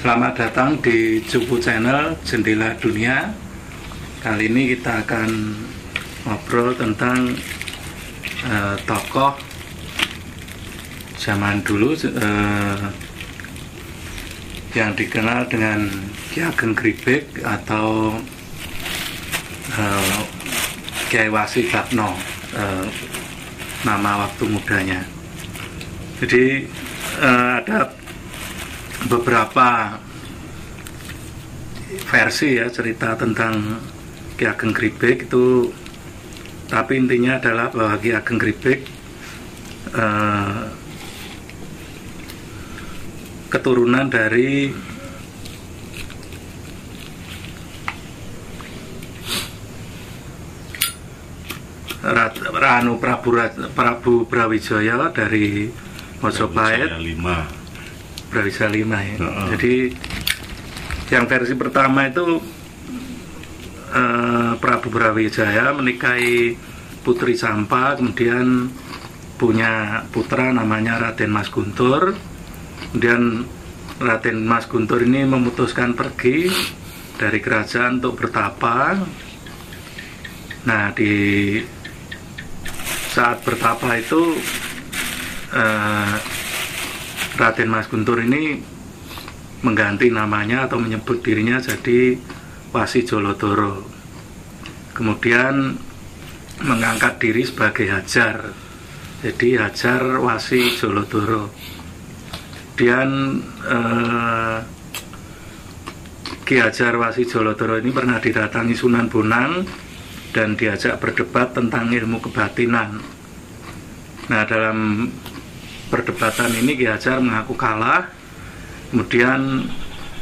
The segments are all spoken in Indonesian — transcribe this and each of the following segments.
Selamat datang di Cupu Channel Jendela Dunia. Kali ini kita akan ngobrol tentang tokoh zaman dulu yang dikenal dengan Ki Ageng Gribek atau Kyai Wasibagno, nama waktu mudanya. Jadi ada beberapa versi ya cerita tentang Ki Ageng Gribek itu, tapi intinya adalah bahwa Ki Ageng Gribek keturunan dari Prabu Brawijaya dari Mojopahit, Brawijaya V ya. Jadi yang versi pertama itu Prabu Brawijaya menikahi Putri Campa, kemudian punya putra namanya Raden Mas Guntur. Kemudian Raden Mas Guntur ini memutuskan pergi dari kerajaan untuk bertapa. Nah, di saat bertapa itu Raden Mas Guntur ini mengganti namanya atau menyebut dirinya jadi Wasi Jolodoro. Kemudian mengangkat diri sebagai Hajar, jadi Hajar Wasi Jolodoro. Kemudian Ki Hajar Wasi Jolodoro ini pernah didatangi Sunan Bonang dan diajak berdebat tentang ilmu kebatinan. Nah, dalam perdebatan ini Ki Hajar mengaku kalah, kemudian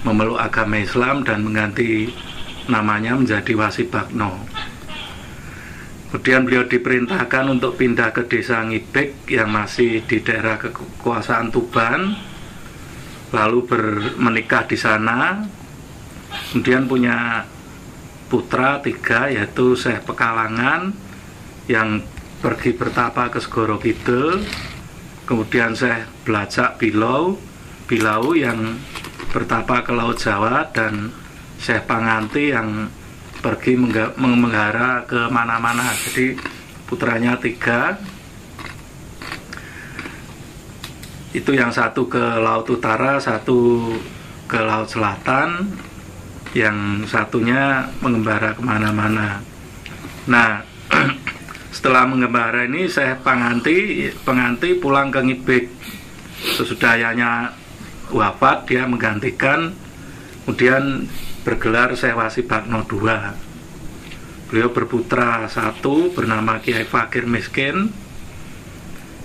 memeluk agama Islam dan mengganti namanya menjadi Wasibagno. Kemudian beliau diperintahkan untuk pindah ke desa Ngibek yang masih di daerah kekuasaan Tuban, lalu menikah di sana. Kemudian punya putra 3, yaitu Syekh Pekalangan yang pergi bertapa ke Segoro Kidul, kemudian Syekh Blajak Bilau yang bertapa ke Laut Jawa, dan Syekh Panganti yang pergi menghara ke mana-mana. Jadi putranya 3, itu yang satu ke Laut Utara, satu ke Laut Selatan, yang satunya mengembara kemana-mana. Nah, setelah mengembara ini Syekh Panganti pulang ke Ngibek. Sesudah ayahnya wafat, dia menggantikan, kemudian bergelar Syekh Wasibagno II. Beliau berputra 1 bernama Kyai Fakir Miskin,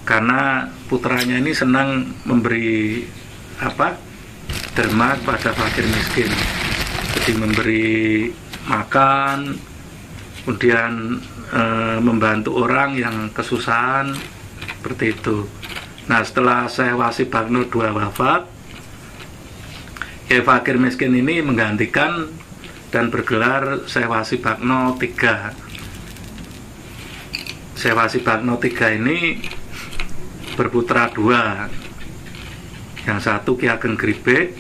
karena putranya ini senang memberi derma kepada fakir miskin. Jadi memberi makan, kemudian membantu orang yang kesusahan, seperti itu. Nah, setelah Syekh Wasibagno II wafat, Kyai Fakir Miskin ini menggantikan dan bergelar Syekh Wasibagno III. Syekh Wasibagno III ini berputra 2, yang satu Ki Ageng Gribek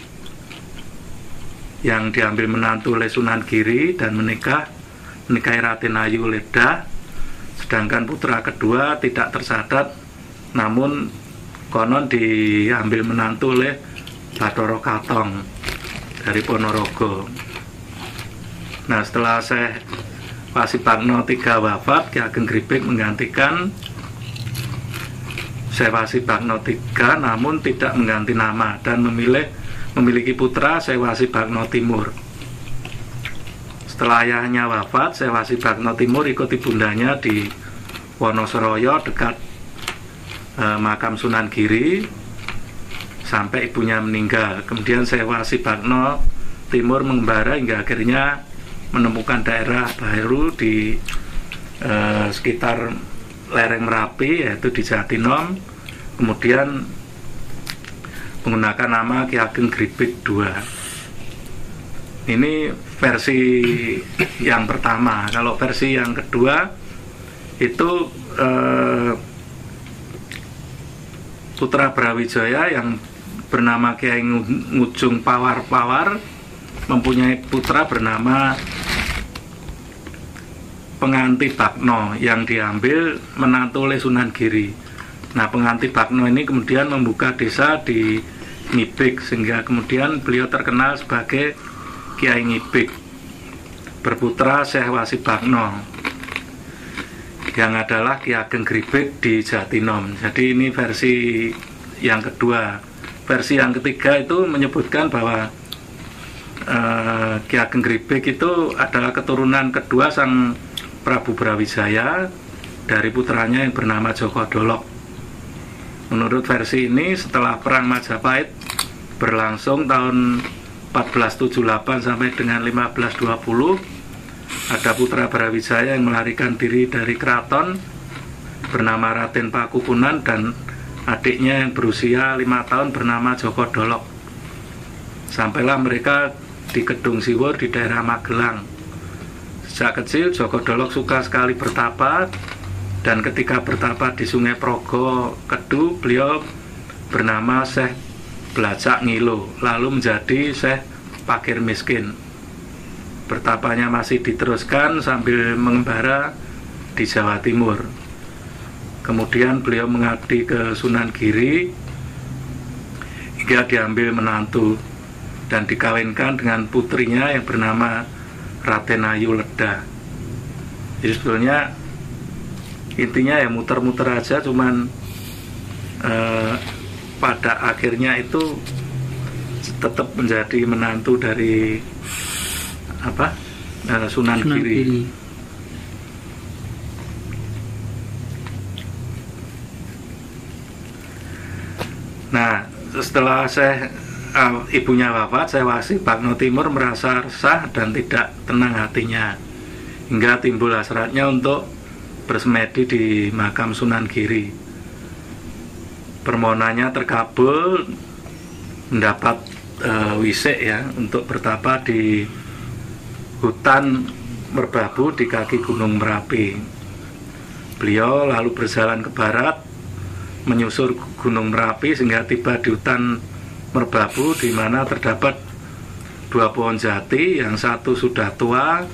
yang diambil menantu oleh Sunan Giri dan menikahi Raden Ayu Leda, sedangkan putra kedua tidak tercatat, namun konon diambil menantu oleh Bathara Katong dari Ponorogo. Nah, setelah Syekh Wasibagno III wafat, Ki Ageng Gribek menggantikan Syekh Wasibagno III, namun tidak mengganti nama dan memiliki putra Syekh Wasibagno Timur. Setelah ayahnya wafat, Syekh Wasibagno Timur ikut ibundanya di Wonosoroyo dekat makam Sunan Giri sampai ibunya meninggal. Kemudian Syekh Wasibagno Timur mengembara hingga akhirnya menemukan daerah baru di sekitar lereng Merapi, yaitu di Jatinom. Kemudian menggunakan nama Ki Ageng Gribek II. Ini versi yang pertama. Kalau versi yang kedua itu putra Brawijaya yang bernama Kiai Ngujung Pawar-Pawar mempunyai putra bernama Penganti Bakno yang diambil menantu oleh Sunan Giri. Nah, Penganti Bakno ini kemudian membuka desa di Ngibik, sehingga kemudian beliau terkenal sebagai Kiai Ngibik, berputra Syekh Wasi Bakno yang adalah Ki Ageng Gribek di Jatinom. Jadi ini versi yang kedua. Versi yang ketiga itu menyebutkan bahwa Ki Ageng Gribek itu adalah keturunan kedua sang Prabu Brawijaya dari putranya yang bernama Joko Dolok. Menurut versi ini, setelah Perang Majapahit berlangsung tahun 1478 sampai dengan 1520, ada putra Brawijaya yang melarikan diri dari keraton bernama Raden Pakukunan dan adiknya yang berusia 5 tahun bernama Joko Dolok. Sampailah mereka di Kedung Siwur di daerah Magelang. Sejak kecil Joko Dolok suka sekali bertapa, dan ketika bertapa di Sungai Progo Kedu, beliau bernama Syekh Blajak Ngilo, lalu menjadi Syekh Fakir Miskin. Bertapanya masih diteruskan sambil mengembara di Jawa Timur. Kemudian beliau mengabdi ke Sunan Giri hingga diambil menantu dan dikawinkan dengan putrinya yang bernama Raden Ayu Leda. Jadi sebetulnya intinya ya muter-muter aja, cuman pada akhirnya itu tetap menjadi menantu dari Sunan Giri. Nah, setelah ibunya wafat, Syekh Wasi Bakno Timur merasa resah dan tidak tenang hatinya, hingga timbul hasratnya untuk bersemedi di makam Sunan Giri. Permohonannya terkabul, mendapat wisik ya untuk bertapa di hutan Merbabu di kaki Gunung Merapi. Beliau lalu berjalan ke barat menyusur Gunung Merapi sehingga tiba di hutan Merbabu, di mana terdapat 2 pohon jati, yang satu sudah tua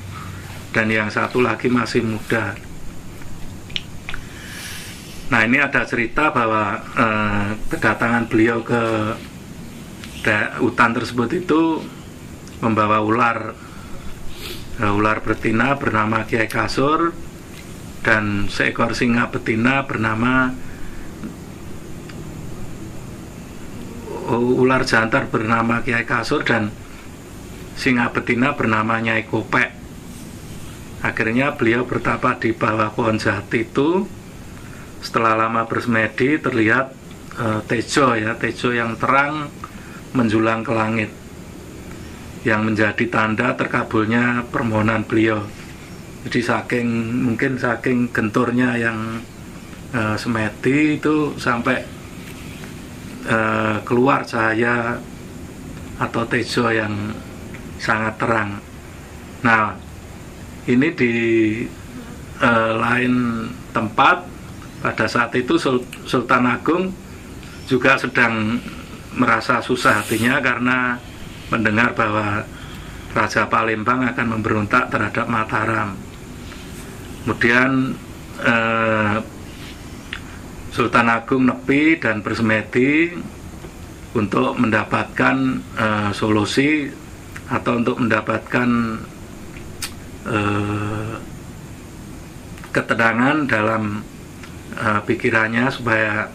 dan yang satu lagi masih muda. Nah, ini ada cerita bahwa kedatangan beliau ke hutan tersebut itu membawa ular betina bernama Kiai Kasur dan seekor singa betina bernama ular jantan bernama Kiai Kasur dan singa betina bernama Nyai Kopek. Akhirnya beliau bertapa di bawah pohon jati itu. Setelah lama bersemedi, terlihat tejo yang terang menjulang ke langit, yang menjadi tanda terkabulnya permohonan beliau. Jadi mungkin saking genturnya yang semedi itu sampai keluar cahaya atau tejo yang sangat terang. Nah, ini di lain tempat pada saat itu Sultan Agung juga sedang merasa susah hatinya karena mendengar bahwa Raja Palembang akan memberontak terhadap Mataram. Kemudian Sultan Agung nepi dan bersemedi untuk mendapatkan solusi atau untuk mendapatkan ketenangan dalam pikirannya supaya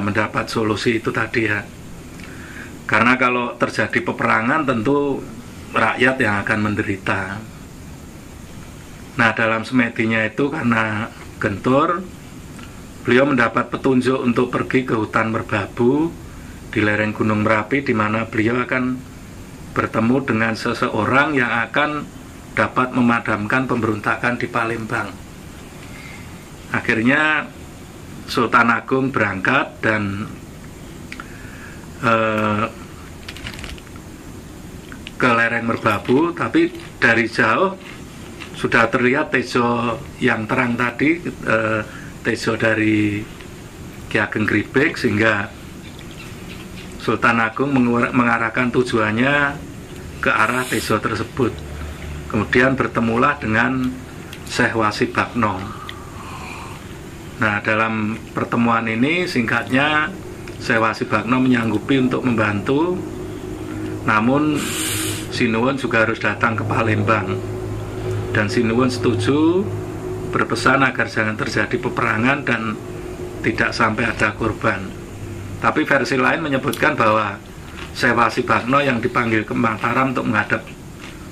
mendapat solusi itu tadi ya. Karena kalau terjadi peperangan tentu rakyat yang akan menderita. Nah, dalam semedinya itu karena gentur, beliau mendapat petunjuk untuk pergi ke hutan Merbabu di lereng Gunung Merapi, di mana beliau akan bertemu dengan seseorang yang akan dapat memadamkan pemberontakan di Palembang. Akhirnya Sultan Agung berangkat dan ke lereng Merbabu, tapi dari jauh sudah terlihat tejo yang terang tadi, tejo dari Ki Ageng Gribek, sehingga Sultan Agung mengarahkan tujuannya ke arah desa tersebut. Kemudian bertemulah dengan Syekh Wasibagno. Nah, dalam pertemuan ini singkatnya Syekh Wasibagno menyanggupi untuk membantu, namun Sinuwun juga harus datang ke Palembang. Dan Sinuwun setuju, berpesan agar jangan terjadi peperangan dan tidak sampai ada korban. Tapi versi lain menyebutkan bahwa Syekh Wasibagno yang dipanggil ke Mataram untuk menghadap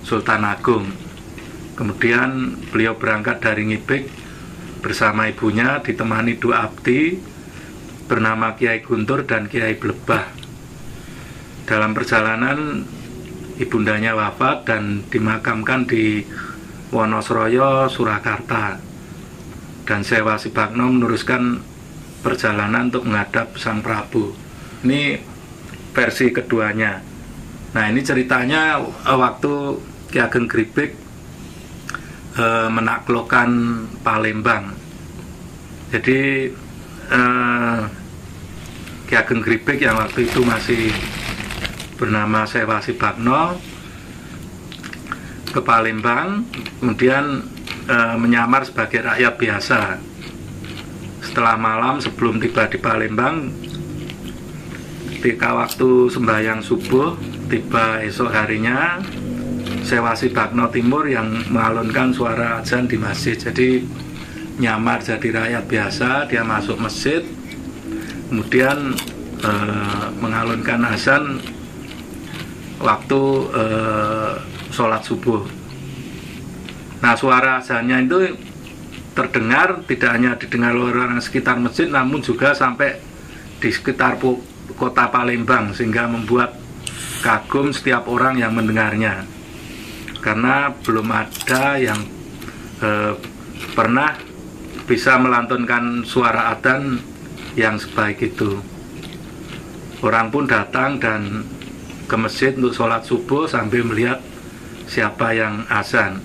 Sultan Agung. Kemudian beliau berangkat dari Ngibik bersama ibunya ditemani dua abdi bernama Kiai Guntur dan Kiai Blebah. Dalam perjalanan ibundanya wafat dan dimakamkan di Wonosroyo, Surakarta. Dan Syekh Wasibagno meneruskan perjalanan untuk menghadap Sang Prabu. Ini versi keduanya. Nah, ini ceritanya waktu Ki Ageng Gribek menaklukkan Palembang. Jadi Ki Ageng Gribek yang waktu itu masih bernama Syekh Wasibagno ke Palembang, kemudian menyamar sebagai rakyat biasa. Setelah malam sebelum tiba di Palembang, ketika waktu sembahyang subuh, tiba esok harinya Syekh Wasibagno Timur yang mengalunkan suara azan di masjid. Jadi nyamar jadi rakyat biasa, dia masuk masjid, kemudian mengalunkan azan waktu sholat subuh. Nah, suara azannya itu terdengar, tidak hanya didengar oleh orang sekitar masjid, namun juga sampai di sekitar kota Palembang, sehingga membuat kagum setiap orang yang mendengarnya, karena belum ada yang pernah bisa melantunkan suara adzan yang sebaik itu. Orang pun datang dan ke masjid untuk sholat subuh sambil melihat siapa yang azan.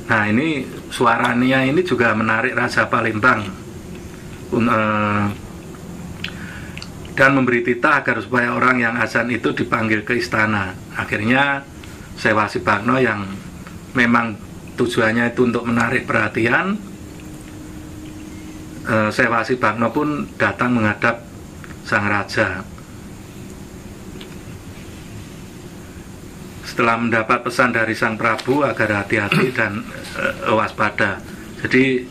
Nah, ini suaranya ini juga menarik Raja Palembang dan memberi titah agar supaya orang yang azan itu dipanggil ke istana. Akhirnya Syekh Wasibagno yang memang tujuannya itu untuk menarik perhatian, Syekh Wasibagno pun datang menghadap sang raja. Setelah mendapat pesan dari Sang Prabu agar hati-hati dan waspada. Jadi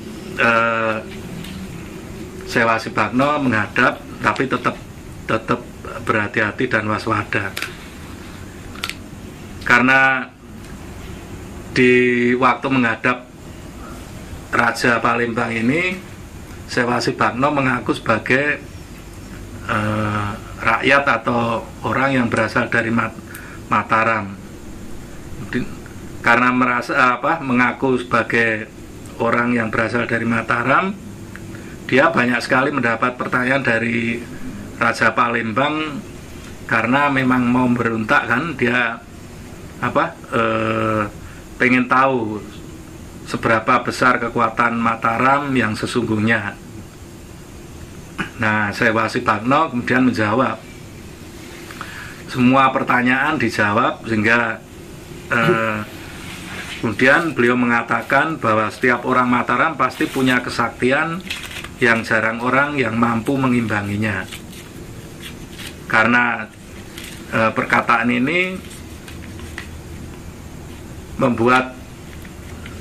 Syekh Wasibagno menghadap, tapi tetap berhati-hati dan waspada. Karena di waktu menghadap Raja Palembang ini, Syekh Wasibagno mengaku sebagai rakyat atau orang yang berasal dari Mataram. Karena mengaku sebagai orang yang berasal dari Mataram, dia banyak sekali mendapat pertanyaan dari Raja Palembang, karena memang mau berontak kan, dia pengen tahu seberapa besar kekuatan Mataram yang sesungguhnya. Nah, Syekh Wasibagno kemudian menjawab. Semua pertanyaan dijawab, sehingga kemudian beliau mengatakan bahwa setiap orang Mataram pasti punya kesaktian yang jarang orang yang mampu mengimbanginya. Karena perkataan ini membuat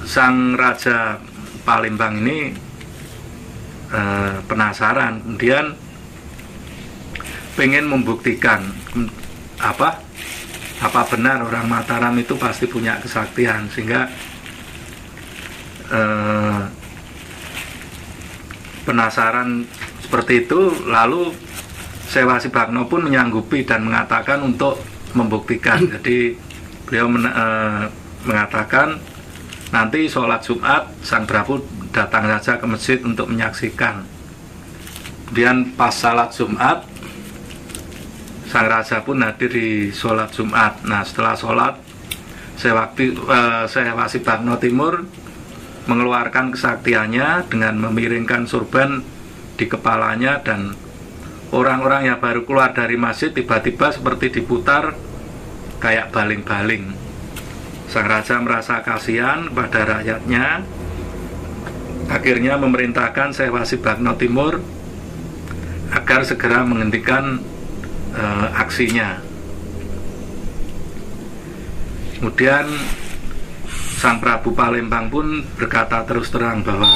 sang Raja Palembang ini penasaran, kemudian pengen membuktikan apa benar orang Mataram itu pasti punya kesaktian, sehingga penasaran seperti itu. Lalu Syekh Wasibagno pun menyanggupi dan mengatakan untuk membuktikan. Jadi beliau mengatakan nanti sholat Jumat Sang Prabu datang saja ke masjid untuk menyaksikan. Kemudian pas sholat Jumat, Sang Raja pun hadir di sholat Jumat. Nah, setelah sholat, Syekh Wasibagno Timur mengeluarkan kesaktiannya dengan memiringkan sorban di kepalanya, dan orang-orang yang baru keluar dari masjid tiba-tiba seperti diputar kayak baling-baling. Sang raja merasa kasihan kepada rakyatnya, akhirnya memerintahkan Syekh Wasibagno Timur agar segera menghentikan aksinya. Kemudian Sang Prabu Palembang pun berkata terus terang bahwa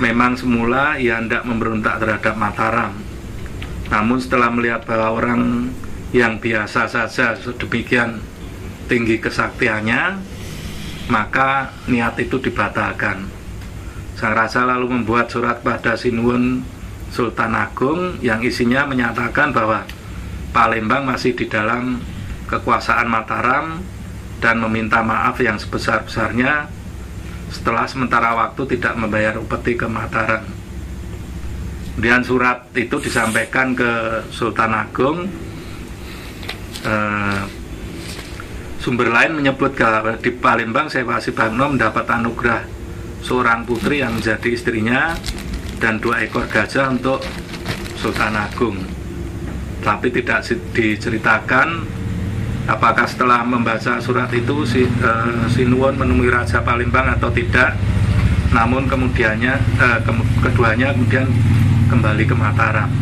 memang semula ia hendak memberontak terhadap Mataram, namun setelah melihat bahwa orang yang biasa saja sedemikian tinggi kesaktiannya, maka niat itu dibatalkan. Sang raja lalu membuat surat pada Sinuwun Sultan Agung yang isinya menyatakan bahwa Palembang masih di dalam kekuasaan Mataram dan meminta maaf yang sebesar-besarnya setelah sementara waktu tidak membayar upeti ke Mataram. Kemudian surat itu disampaikan ke Sultan Agung. Sumber lain menyebut bahwa di Palembang Syekh Wasibagno mendapat anugerah seorang putri yang menjadi istrinya dan 2 ekor gajah untuk Sultan Agung. Tapi tidak diceritakan apakah setelah membaca surat itu Sinuwun menemui Raja Palembang atau tidak. Namun kemudiannya keduanya kemudian kembali ke Mataram.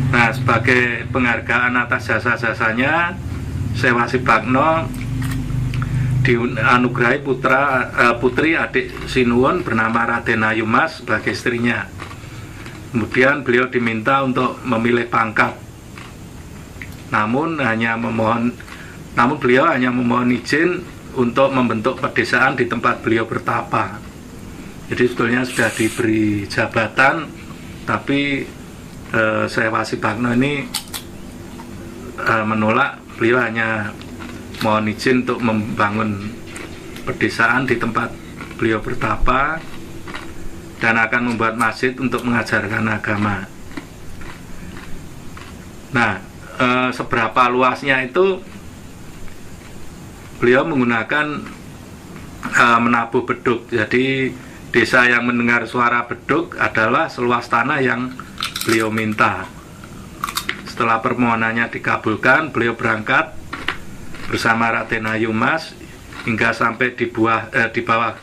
Nah, sebagai penghargaan atas jasa-jasanya, Syekh Wasibagno dianugerahi putri adik Sinuwun bernama Raden Ayu Mas sebagai istrinya. Kemudian beliau diminta untuk memilih pangkat. Namun beliau hanya memohon izin untuk membentuk pedesaan di tempat beliau bertapa. Jadi sebetulnya sudah diberi jabatan, tapi Syekh Wasibagno ini menolak. Beliau hanya mohon izin untuk membangun pedesaan di tempat beliau bertapa dan akan membuat masjid untuk mengajarkan agama. Nah, seberapa luasnya itu beliau menggunakan menabuh beduk. Jadi desa yang mendengar suara beduk adalah seluas tanah yang beliau minta. Setelah permohonannya dikabulkan, beliau berangkat bersama Raden Ayu Mas hingga sampai di bawah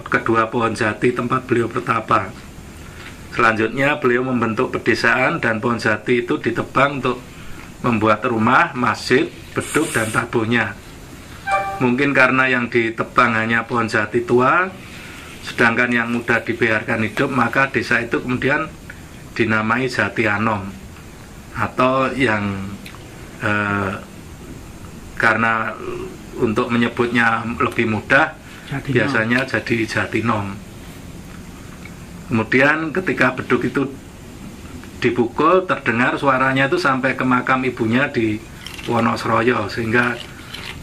kedua pohon jati tempat beliau bertapa. Selanjutnya beliau membentuk pedesaan dan pohon jati itu ditebang untuk membuat rumah, masjid, beduk dan tabuhnya. Mungkin karena yang ditebang hanya pohon jati tua, sedangkan yang muda dibiarkan hidup, maka desa itu kemudian dinamai Jati Anom, atau yang karena untuk menyebutnya lebih mudah Jatinom. Biasanya jadi Jatinom. Kemudian ketika beduk itu dipukul, terdengar suaranya itu sampai ke makam ibunya di Wonosroyo, sehingga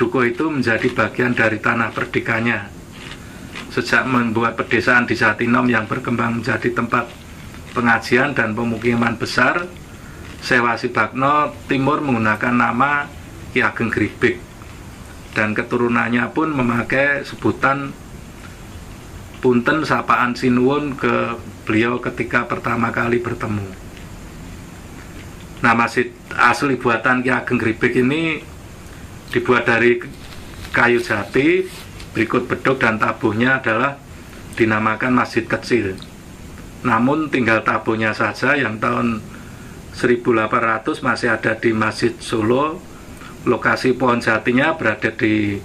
dukuh itu menjadi bagian dari tanah perdikannya. Sejak membuat pedesaan di Jatinom yang berkembang menjadi tempat pengajian dan pemukiman besar, Syekh Wasibagno Timur menggunakan nama Ki Ageng Gribik, dan keturunannya pun memakai sebutan punten sapaan Sinuwun ke beliau ketika pertama kali bertemu. Nah, masjid asli buatan Ki Ageng Gribik ini dibuat dari kayu jati, berikut beduk dan tabuhnya adalah dinamakan Masjid Kecil. Namun tinggal tabuhnya saja yang tahun 1800 masih ada di Masjid Solo. Lokasi pohon jatinya berada di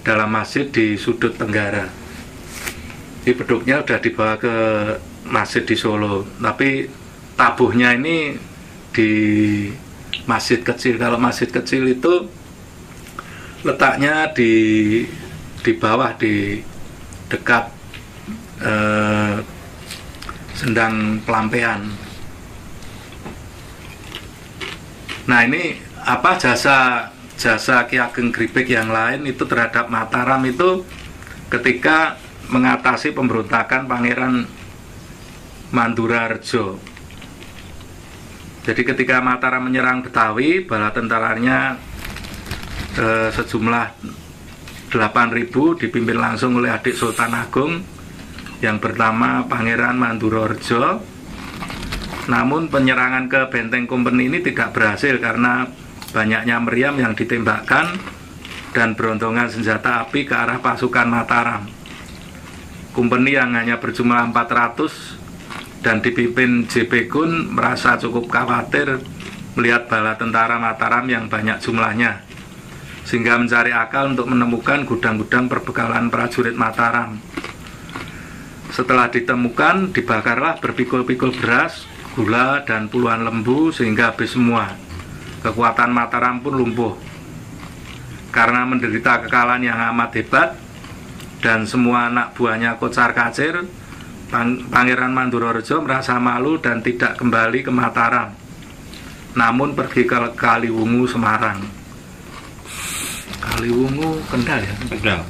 dalam masjid di sudut tenggara. Di beduknya sudah dibawa ke masjid di Solo, tapi tabuhnya ini di Masjid Kecil. Kalau Masjid Kecil itu letaknya di bawah, di dekat Sendang Pelampian. Nah, ini apa jasa Ki Ageng Gribik yang lain itu terhadap Mataram itu ketika mengatasi pemberontakan Pangeran Mandurarejo. Jadi ketika Mataram menyerang Betawi, bala tentaranya sejumlah 8.000 dipimpin langsung oleh adik Sultan Agung yang bernama Pangeran Mandurarejo. Namun penyerangan ke benteng Company ini tidak berhasil karena banyaknya meriam yang ditembakkan dan berontongan senjata api ke arah pasukan Mataram. Company yang hanya berjumlah 400 dan dipimpin J.P. Kun merasa cukup khawatir melihat bala tentara Mataram yang banyak jumlahnya, sehingga mencari akal untuk menemukan gudang-gudang perbekalan prajurit Mataram. Setelah ditemukan, dibakarlah berpikul-pikul beras, gula, dan puluhan lembu sehingga habis semua. Kekuatan Mataram pun lumpuh. Karena menderita kekalahan yang amat hebat dan semua anak buahnya kocar-kacir, Pangeran Mandurorejo merasa malu dan tidak kembali ke Mataram, namun pergi ke Kaliwungu, Semarang. Kaliwungu, Kendal ya? Kendal.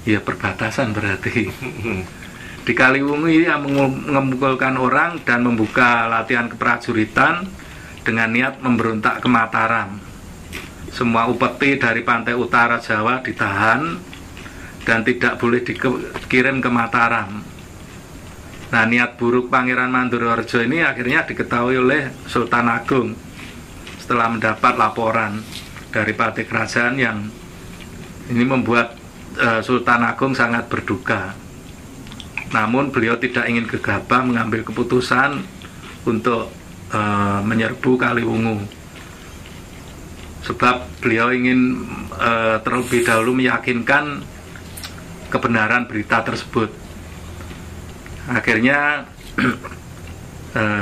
Ya, perbatasan berarti. Di Kaliwungu ia mengumpulkan orang dan membuka latihan keprajuritan dengan niat memberontak ke Mataram. Semua upeti dari pantai utara Jawa ditahan dan tidak boleh dikirim ke Mataram. Nah, niat buruk Pangeran Mandurorejo ini akhirnya diketahui oleh Sultan Agung setelah mendapat laporan dari patih kerajaan yang ini membuat Sultan Agung sangat berduka. Namun beliau tidak ingin gegabah mengambil keputusan untuk menyerbu Kaliwungu, sebab beliau ingin terlebih dahulu meyakinkan kebenaran berita tersebut. Akhirnya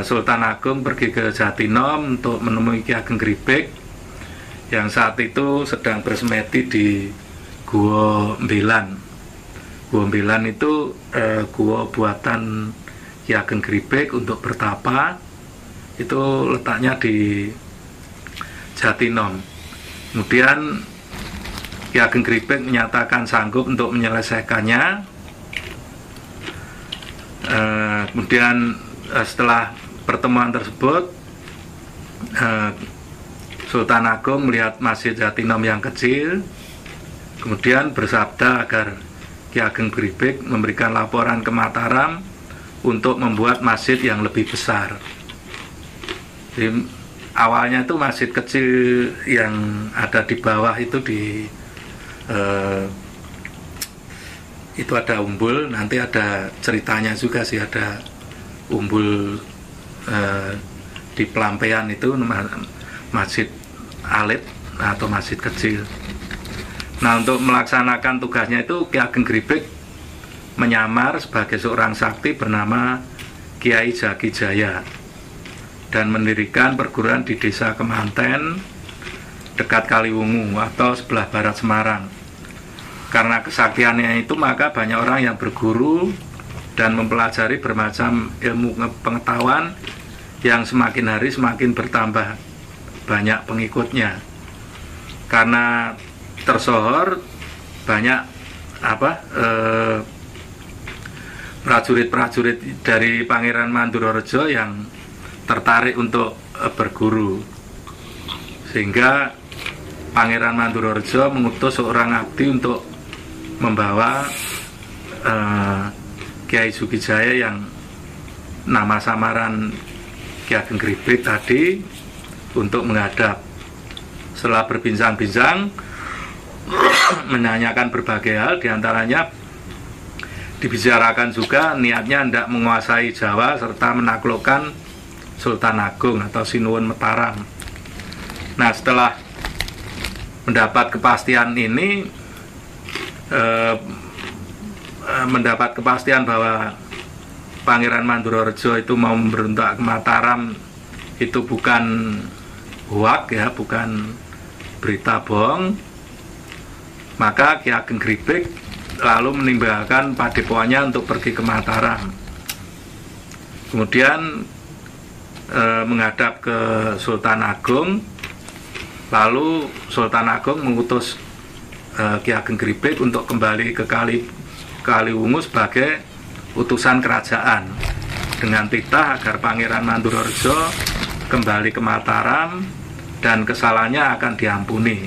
Sultan Agung pergi ke Jatinom untuk menemui Ki Ageng Gribek yang saat itu sedang bersemedi di Gua Mbelan. Gua Mbelan itu gua buatan Ki Ageng Gribek untuk bertapa. Itu letaknya di Jatinom. Kemudian Ki Ageng Gribek menyatakan sanggup untuk menyelesaikannya. Kemudian setelah pertemuan tersebut, Sultan Agung melihat Masjid Jatinom yang kecil, kemudian bersabda agar Ki Ageng Gribek memberikan laporan ke Mataram untuk membuat masjid yang lebih besar. Jadi, awalnya itu masjid kecil yang ada di bawah itu itu ada umbul, nanti ada ceritanya juga sih, ada umbul di Pelampian itu masjid alit atau masjid kecil. Nah, untuk melaksanakan tugasnya itu Ki Ageng Gribek menyamar sebagai seorang sakti bernama Kiai Jaki Jaya dan mendirikan perguruan di desa Kemanten dekat Kaliwungu atau sebelah barat Semarang. Karena kesaktiannya itu, maka banyak orang yang berguru dan mempelajari bermacam ilmu pengetahuan yang semakin hari semakin bertambah banyak pengikutnya. Karena tersohor, banyak prajurit-prajurit dari Pangeran Mandurorejo yang tertarik untuk berguru, sehingga Pangeran Mandurorejo mengutus seorang abdi untuk membawa Kiai Sukijaya yang nama samaran Ki Ageng Gribek tadi untuk menghadap. Setelah berbincang-bincang, menanyakan berbagai hal, diantaranya dibicarakan juga niatnya hendak menguasai Jawa serta menaklukkan Sultan Agung atau Sinuwun Mataram. Nah, setelah mendapat kepastian ini, mendapat kepastian bahwa Pangeran Mandurorejo itu mau memberontak ke Mataram, itu bukan hoak ya, bukan berita bohong, maka Ki Ageng Gribek lalu meninggalkan padepokannya untuk pergi ke Mataram. Kemudian menghadap ke Sultan Agung, lalu Sultan Agung mengutus Ki Ageng Gribek untuk kembali ke Kaliwungu sebagai utusan kerajaan dengan titah agar Pangeran Mandurorejo kembali ke Mataram dan kesalahannya akan diampuni.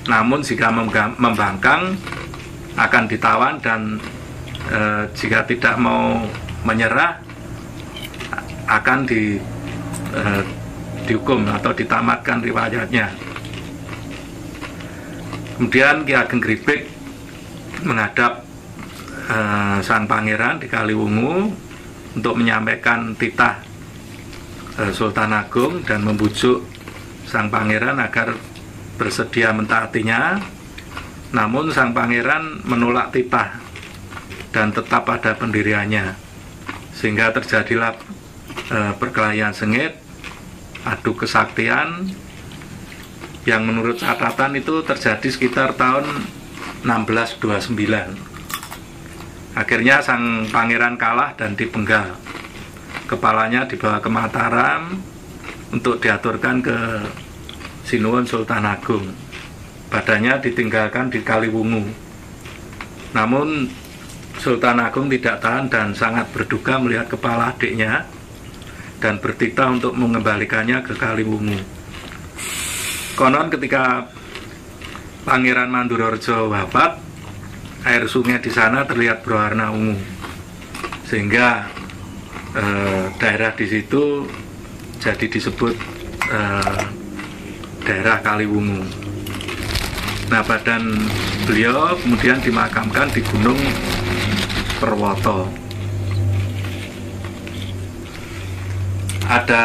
Namun jika membangkang akan ditawan dan jika tidak mau menyerah akan dihukum atau ditamatkan riwayatnya. Kemudian Ki Ageng Gripik menghadap Sang Pangeran di Kaliwungu untuk menyampaikan titah Sultan Agung dan membujuk Sang Pangeran agar bersedia mentaatinya. Namun Sang Pangeran menolak titah dan tetap pada pendiriannya, sehingga terjadilah perkelahian sengit, adu kesaktian yang menurut catatan itu terjadi sekitar tahun 1629. Akhirnya Sang Pangeran kalah dan dipenggal. Kepalanya dibawa ke Mataram untuk diaturkan ke Sinuwun Sultan Agung. Badannya ditinggalkan di Kaliwungu. Namun Sultan Agung tidak tahan dan sangat berduka melihat kepala adiknya dan bertitah untuk mengembalikannya ke Kaliwungu. Konon ketika Pangeran Mandurorejo wafat, air sungai di sana terlihat berwarna ungu, sehingga daerah di situ jadi disebut daerah Kaliwungu. Nah, badan beliau kemudian dimakamkan di Gunung Perwoto. Ada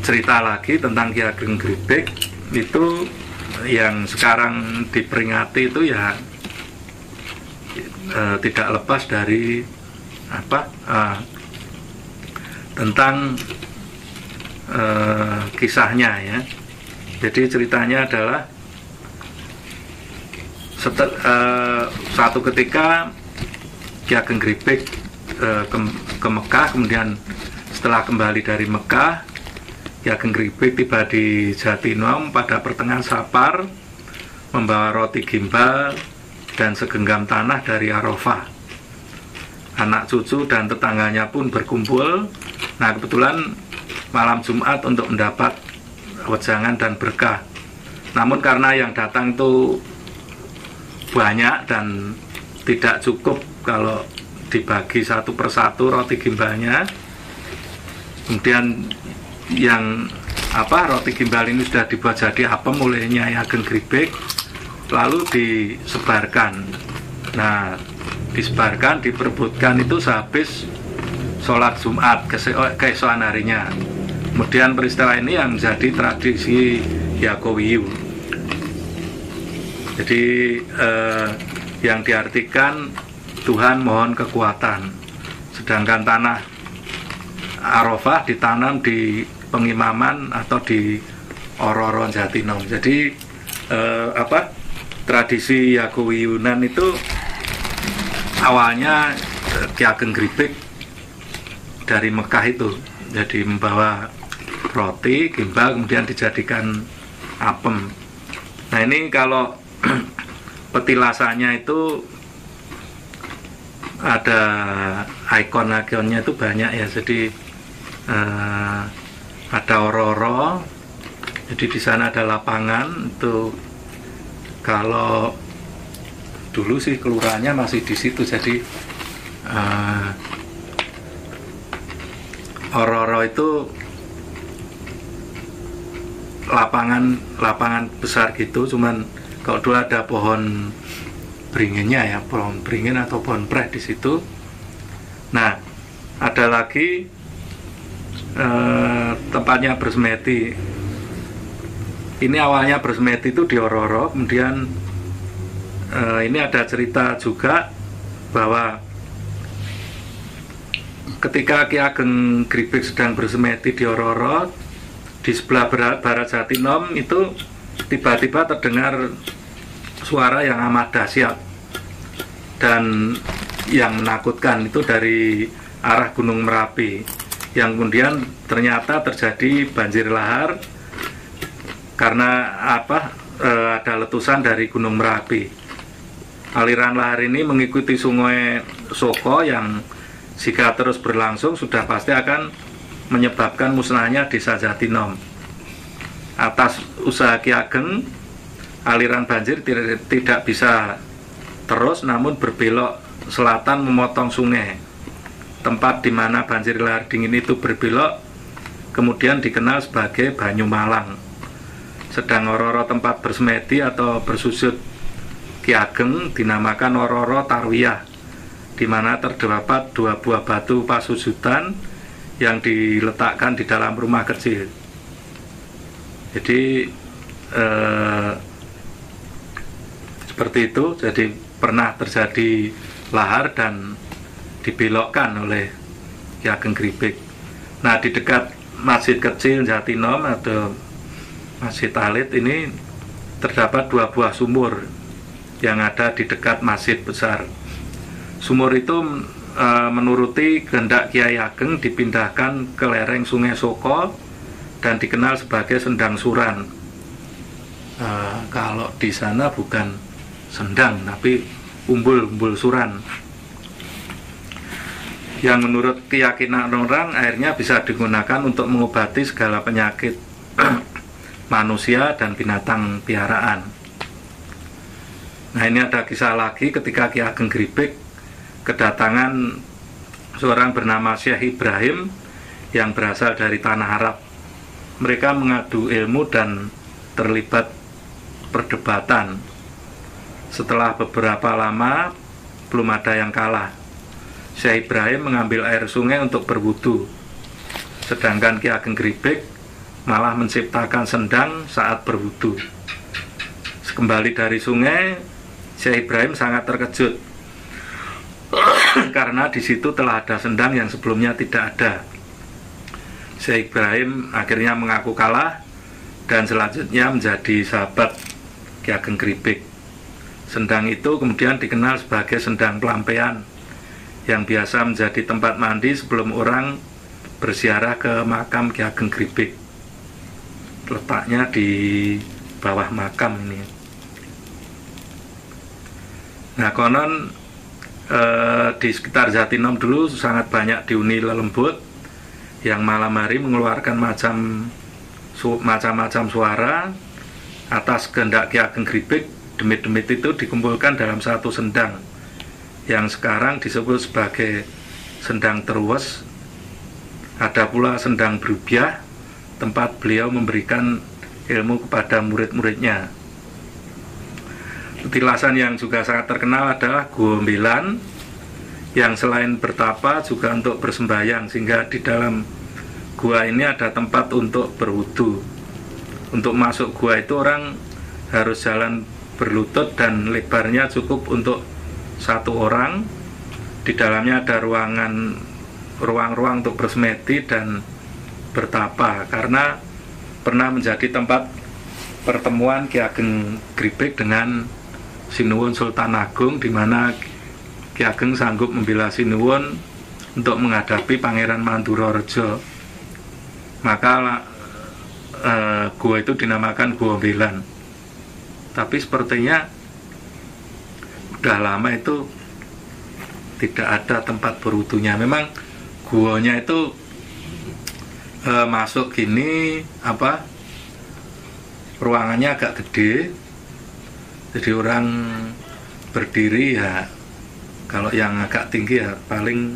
cerita lagi tentang Ki Ageng Gripik itu yang sekarang diperingati itu ya tidak lepas dari tentang kisahnya ya. Jadi ceritanya adalah suatu ketika Ki Ageng Gripik ke Mekah, kemudian setelah kembali dari Mekah, Ki Ageng Gripik tiba di Jatinom pada pertengahan Safar, membawa roti gimbal dan segenggam tanah dari Arafah. Anak cucu dan tetangganya pun berkumpul. Nah, kebetulan malam Jumat untuk mendapat wejangan dan berkah. Namun karena yang datang itu banyak dan tidak cukup kalau dibagi satu persatu roti gimbalnya, kemudian yang roti gimbal ini sudah dibuat jadi apem oleh Nyai Ageng Gripik, lalu disebarkan. Nah, disebarkan, diperebutkan itu sehabis sholat Jumat keesokan harinya. Kemudian peristiwa ini yang menjadi tradisi Yakowiyu. Jadi yang diartikan Tuhan mohon kekuatan. Sedangkan tanah Arafah ditanam di Pengimaman atau di Ororo Jatinom. Jadi tradisi Yakowiyunan itu awalnya Ki Ageng Gripik dari Mekah itu. Jadi membawa roti gimbal kemudian dijadikan apem. Nah, ini kalau petilasannya itu ada ikon-ikonnya itu banyak ya. Jadi ada Ororo. Jadi di sana ada lapangan itu. Kalau dulu sih kelurahannya masih di situ. Jadi Ororo itu lapangan besar gitu, cuman kalau dulu ada pohon beringinnya ya, pohon beringin atau pohon preh di situ. Nah, ada lagi tempatnya bersemedi. Ini awalnya bersemedi itu di Ororo, kemudian ini ada cerita juga bahwa ketika Ki Ageng Gripik sedang bersemedi di Ororo, di sebelah barat Jatinom itu tiba-tiba terdengar suara yang amat dahsyat dan yang menakutkan itu dari arah Gunung Merapi, yang kemudian ternyata terjadi banjir lahar karena ada letusan dari Gunung Merapi. Aliran lahar ini mengikuti sungai Soko yang jika terus berlangsung sudah pasti akan menyebabkan musnahnya desa Jatinom. Atas usaha Ki Ageng, aliran banjir tidak bisa terus, namun berbelok selatan memotong sungai. tempat di mana banjir lahar dingin itu berbelok kemudian dikenal sebagai Banyu Malang. Sedang Ororo tempat bersemedi atau bersusut Ki Ageng dinamakan Ororo Tarwiyah, di mana terdapat 2 buah batu pasusutan yang diletakkan di dalam rumah kecil. Jadi seperti itu. Jadi pernah terjadi lahar dan dibelokkan oleh Ki Ageng Gribek. Nah, di dekat Masjid Kecil Jatinom atau Masjid Alit ini terdapat 2 buah sumur yang ada di dekat masjid besar. Sumur itu menuruti kehendak Kiai Ageng dipindahkan ke lereng Sungai Soko dan dikenal sebagai Sendang Suran. Kalau di sana bukan sendang tapi umbul suran, yang menurut keyakinan orang airnya bisa digunakan untuk mengobati segala penyakit manusia dan binatang piaraan. Nah, ini ada kisah lagi ketika Ki Ageng Gribek kedatangan seorang bernama Syekh Ibrahim yang berasal dari tanah Arab. Mereka mengadu ilmu dan terlibat perdebatan. Setelah beberapa lama belum ada yang kalah. Syekh Ibrahim mengambil air sungai untuk berwudu, sedangkan Ki Ageng Gribek malah menciptakan sendang saat berwudu. Kembali dari sungai, Syekh Ibrahim sangat terkejut karena di situ telah ada sendang yang sebelumnya tidak ada. Syekh Ibrahim akhirnya mengaku kalah dan selanjutnya menjadi sahabat Ki Ageng Gribek. Sendang itu kemudian dikenal sebagai Sendang Pelampian, yang biasa menjadi tempat mandi sebelum orang berziarah ke makam Ki Ageng Gribek. Letaknya di bawah makam ini. Nah, konon di sekitar Jatinom dulu sangat banyak dihuni lelembut yang malam hari mengeluarkan macam-macam suara. Atas kehendak Ki Ageng Gribek, demit-demit itu dikumpulkan dalam satu sendang yang sekarang disebut sebagai Sendang Terwes. Ada pula Sendang Berubiah, tempat beliau memberikan ilmu kepada murid-muridnya. Petilasan yang juga sangat terkenal adalah Gua Mbilan, yang selain bertapa juga untuk bersembahyang, sehingga di dalam gua ini ada tempat untuk berwudu. Untuk masuk gua itu orang harus jalan berlutut dan lebarnya cukup untuk 1 orang. Di dalamnya ada ruang-ruang untuk bersemedi dan bertapa, karena pernah menjadi tempat pertemuan Ki Ageng Gribek dengan Sinuwun Sultan Agung, di mana Ki Ageng sanggup membela Sinuwun untuk menghadapi Pangeran Mandurareja. Maka gua itu dinamakan Gua Mbilan. Tapi sepertinya udah lama itu tidak ada tempat berwudunya. Memang guanya itu masuk gini, ruangannya agak gede, jadi orang berdiri ya, kalau yang agak tinggi ya paling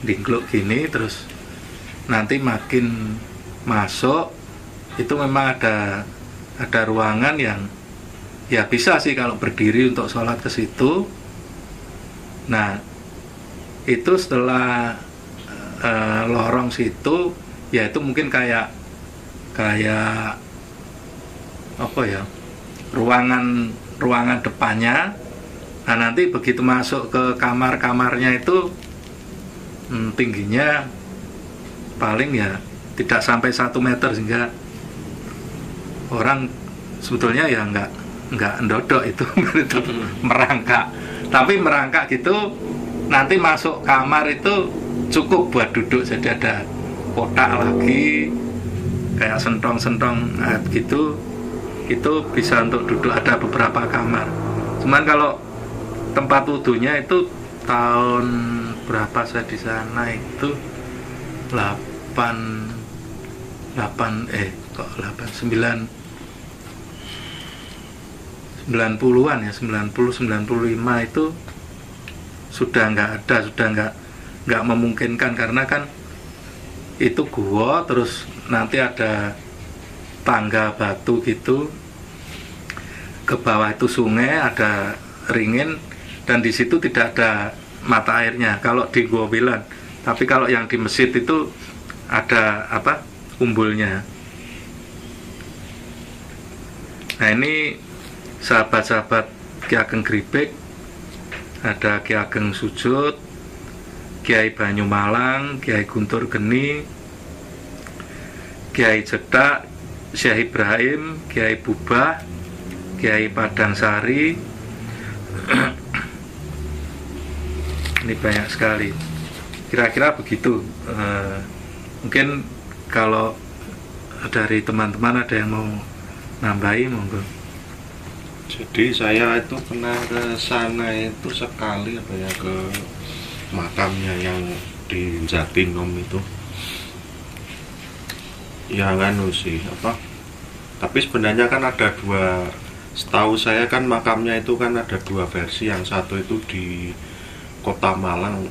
dingkluk gini. Terus nanti makin masuk itu memang ada ruangan yang ya bisa sih kalau berdiri untuk sholat ke situ. Nah, itu setelah lorong situ ya itu mungkin kayak apa ya, ruangan depannya. Nah, nanti begitu masuk ke kamar-kamarnya itu tingginya paling ya tidak sampai 1 meter, sehingga orang sebetulnya ya nggak ndodok itu merangkak. Tapi merangkak gitu, nanti masuk kamar itu cukup buat duduk, jadi ada kotak lagi kayak sentong-sentong gitu, itu bisa untuk duduk. Ada beberapa kamar. Cuman kalau tempat wudunya itu tahun berapa saya di sana itu 90-an ya, 90-95 itu sudah nggak ada, sudah nggak memungkinkan karena kan itu gua, terus nanti ada tangga batu gitu, ke bawah itu sungai, ada ringin, dan di situ tidak ada mata airnya kalau di Gua Wilan. Tapi kalau yang di masjid itu ada apa, umbulnya. Nah ini sahabat-sahabat Ki Ageng Gribek, ada Ki Ageng Sujud, Kiai Banyumalang, Kiai Guntur Geni, Kiai Jedak, Syekh Ibrahim, Kiai Bubah, Kiai Padang Sari. Ini banyak sekali. Kira-kira begitu. Mungkin kalau dari teman-teman ada yang mau nambahi, monggo. Jadi saya itu pernah ke sana itu sekali apa ya, ke makamnya yang di Jatinom itu. Ya kan sih apa? Tapi sebenarnya kan ada dua. Setahu saya kan makamnya itu kan ada dua versi. Yang satu itu di Kota Malang,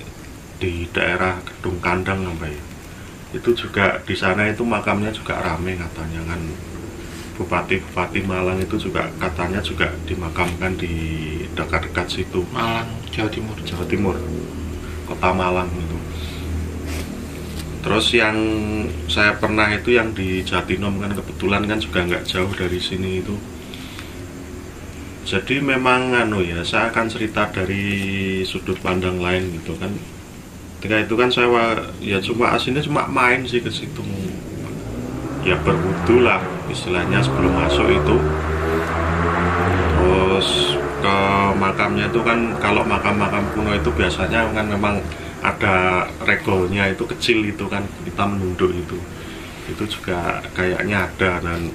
di daerah Gedung Kandang apa ya. Itu juga di sana itu makamnya juga rame katanya kan. Bupati Malang itu juga katanya juga dimakamkan di dekat-dekat situ. Malang, Jawa Timur. Jawa Timur, Kota Malang itu. Terus yang saya pernah itu yang di Jatinom kan, kebetulan kan juga nggak jauh dari sini itu. Jadi memang ya, saya akan cerita dari sudut pandang lain gitu kan. Ketika itu kan saya ya cuma aslinya cuma main sih ke situ. Ya berwudu lah istilahnya sebelum masuk itu. Terus ke makamnya itu kan, kalau makam-makam kuno itu biasanya kan memang ada regolnya itu kecil itu kan, kita menunduk itu juga kayaknya ada. Dan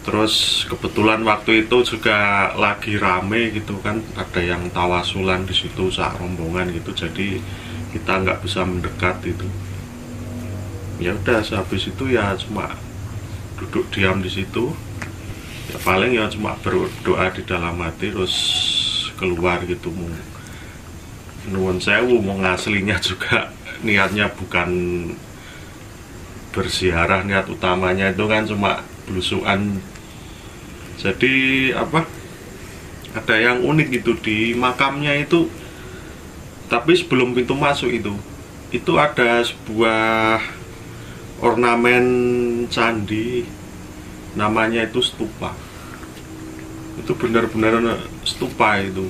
terus kebetulan waktu itu juga lagi rame gitu kan, ada yang tawasulan di situ sak rombongan gitu, jadi kita nggak bisa mendekat itu. Ya udah, sehabis itu ya cuma duduk diam di situ, ya paling ya cuma berdoa di dalam hati terus keluar gitu. Nuwun sewu, mau ngaslinya juga niatnya bukan berziarah, niat utamanya itu kan cuma belusuan. Jadi apa, ada yang unik gitu di makamnya itu, tapi sebelum pintu masuk itu ada sebuah ornamen candi, namanya itu stupa. Itu benar-benar stupa itu.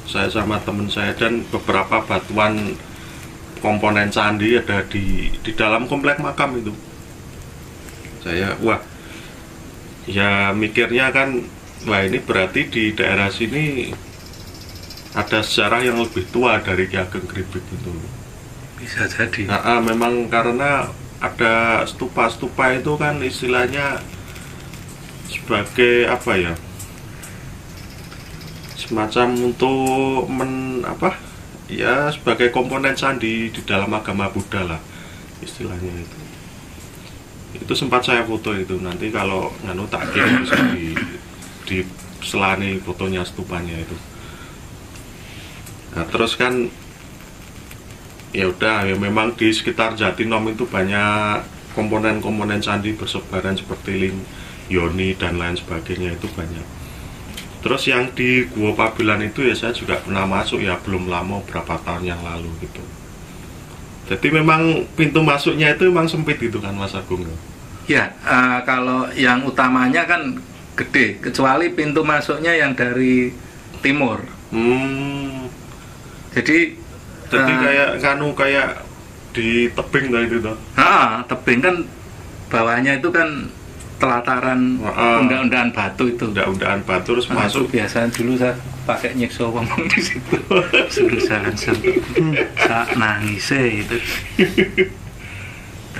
Saya sama teman saya dan beberapa batuan komponen candi ada di dalam komplek makam itu. Saya wah, ya mikirnya kan, wah ini berarti di daerah sini ada sejarah yang lebih tua dari Ki Ageng Gribek itu. Bisa jadi. Nah, memang karena ada stupa itu kan istilahnya sebagai apa ya, semacam untuk ya sebagai komponen candi di dalam agama Buddha lah istilahnya itu sempat saya foto itu. Nanti kalau tak kirim bisa di selani fotonya stupanya itu. Nah terus kan ya udah, ya memang di sekitar Jatinom itu banyak komponen-komponen candi bersebaran seperti Ling, Yoni dan lain sebagainya, itu banyak. Terus yang di Gua Pabilan itu ya saya juga pernah masuk ya, belum lama, berapa tahun yang lalu gitu. Jadi memang pintu masuknya itu memang sempit gitu kan Mas Agung. Ya, kalau yang utamanya kan gede, kecuali pintu masuknya yang dari timur. Jadi kayak di tebing lah itu toh. Tebing kan bawahnya itu kan telataran undang-undangan batu itu. Undang-undangan batu terus masuk. Biasanya dulu saya pakai nyiksa ngomong di situ. Suruh saya nangis itu.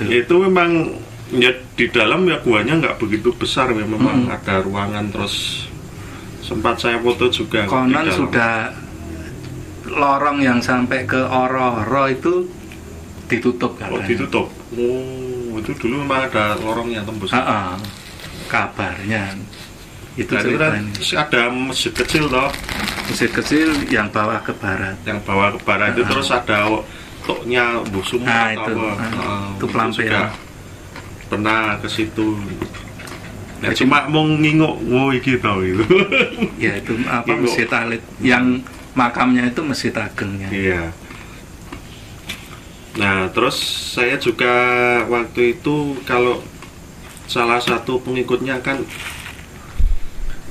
Itu memang ya di dalam ya guanya nggak begitu besar ya, memang ada ruangan. Terus sempat saya foto juga. Konon sudah lorong yang sampai ke Oro-Oro itu ditutup katanya. Oh ditutup. Oh itu dulu memang ada lorong yang tembus. Kabarnya. Itu Nah, itu kan ceritanya. ada masjid kecil toh, Masjid kecil yang bawah ke barat. yang bawa ke barat itu terus ada toknya Bu Sumo Nah, atau itu, apa. itu pelampiran. juga pernah ke situ. Nah, Jadi- cuma mau ngingok, wow iki tau itu. Ya itu apa Ibu. Masjid Alit yang makamnya itu Masjid Agengnya. Iya. Nah, terus saya juga waktu itu kalau salah satu pengikutnya kan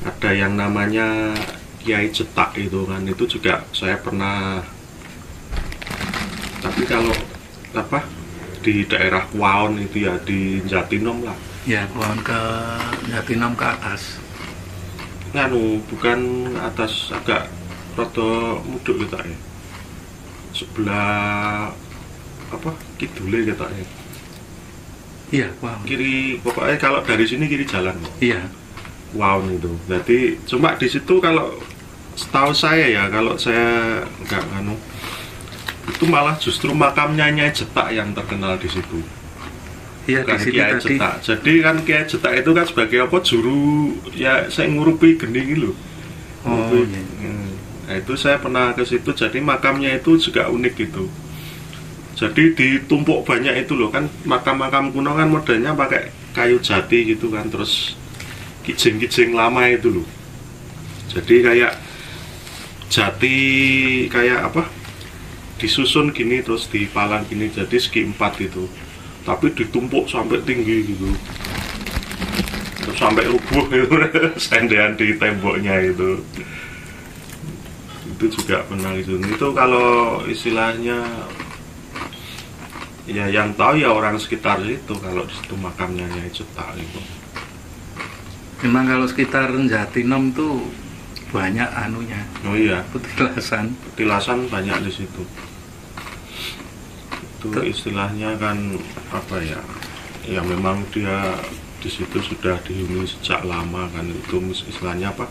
ada yang namanya Kiai Cetak itu kan, itu juga saya pernah. Tapi kalau apa di daerah Kuaon itu ya di Jatinom lah. Ya, pohon ke Jatinam ke atas. Nganu bukan atas, agak rada muduk gitu ya. Sebelah apa kidule gitu ya. Iya, wow. Kiri, pokoknya kalau dari sini kiri jalan. Iya. Wow itu. Jadi cuma di situ kalau setahu saya ya, kalau saya nggak nganu, itu malah justru makamnya Nyai Cetak yang terkenal di situ. Iya, di Bukan situ Kiai tadi. Cetak. Jadi kan Kiai Cetak itu kan sebagai apa, juru ya saya ngurupi geni gitu loh. Oh, Ngurupi. iya. Nah, itu saya pernah ke situ. Jadi makamnya itu juga unik gitu. Jadi ditumpuk banyak itu loh, kan makam-makam kuno kan modelnya pakai kayu jati gitu kan, terus kijing-kijing lama itu loh. Jadi kayak jati kayak apa, disusun gini terus dipalang gini, jadi segi 4 itu, tapi ditumpuk sampai tinggi gitu, terus sampai rubuh gitu. Sendean di temboknya itu juga pernah gitu. Itu kalau istilahnya ya yang tahu ya orang sekitar situ, kalau di situ makamnya Nyai Cetak itu. Memang kalau sekitar Jatinom tuh banyak anunya, Oh iya, petilasan. petilasan banyak di situ. Itu Tuh. istilahnya kan apa ya? Ya memang dia di situ sudah dihuni sejak lama kan, itu istilahnya apa?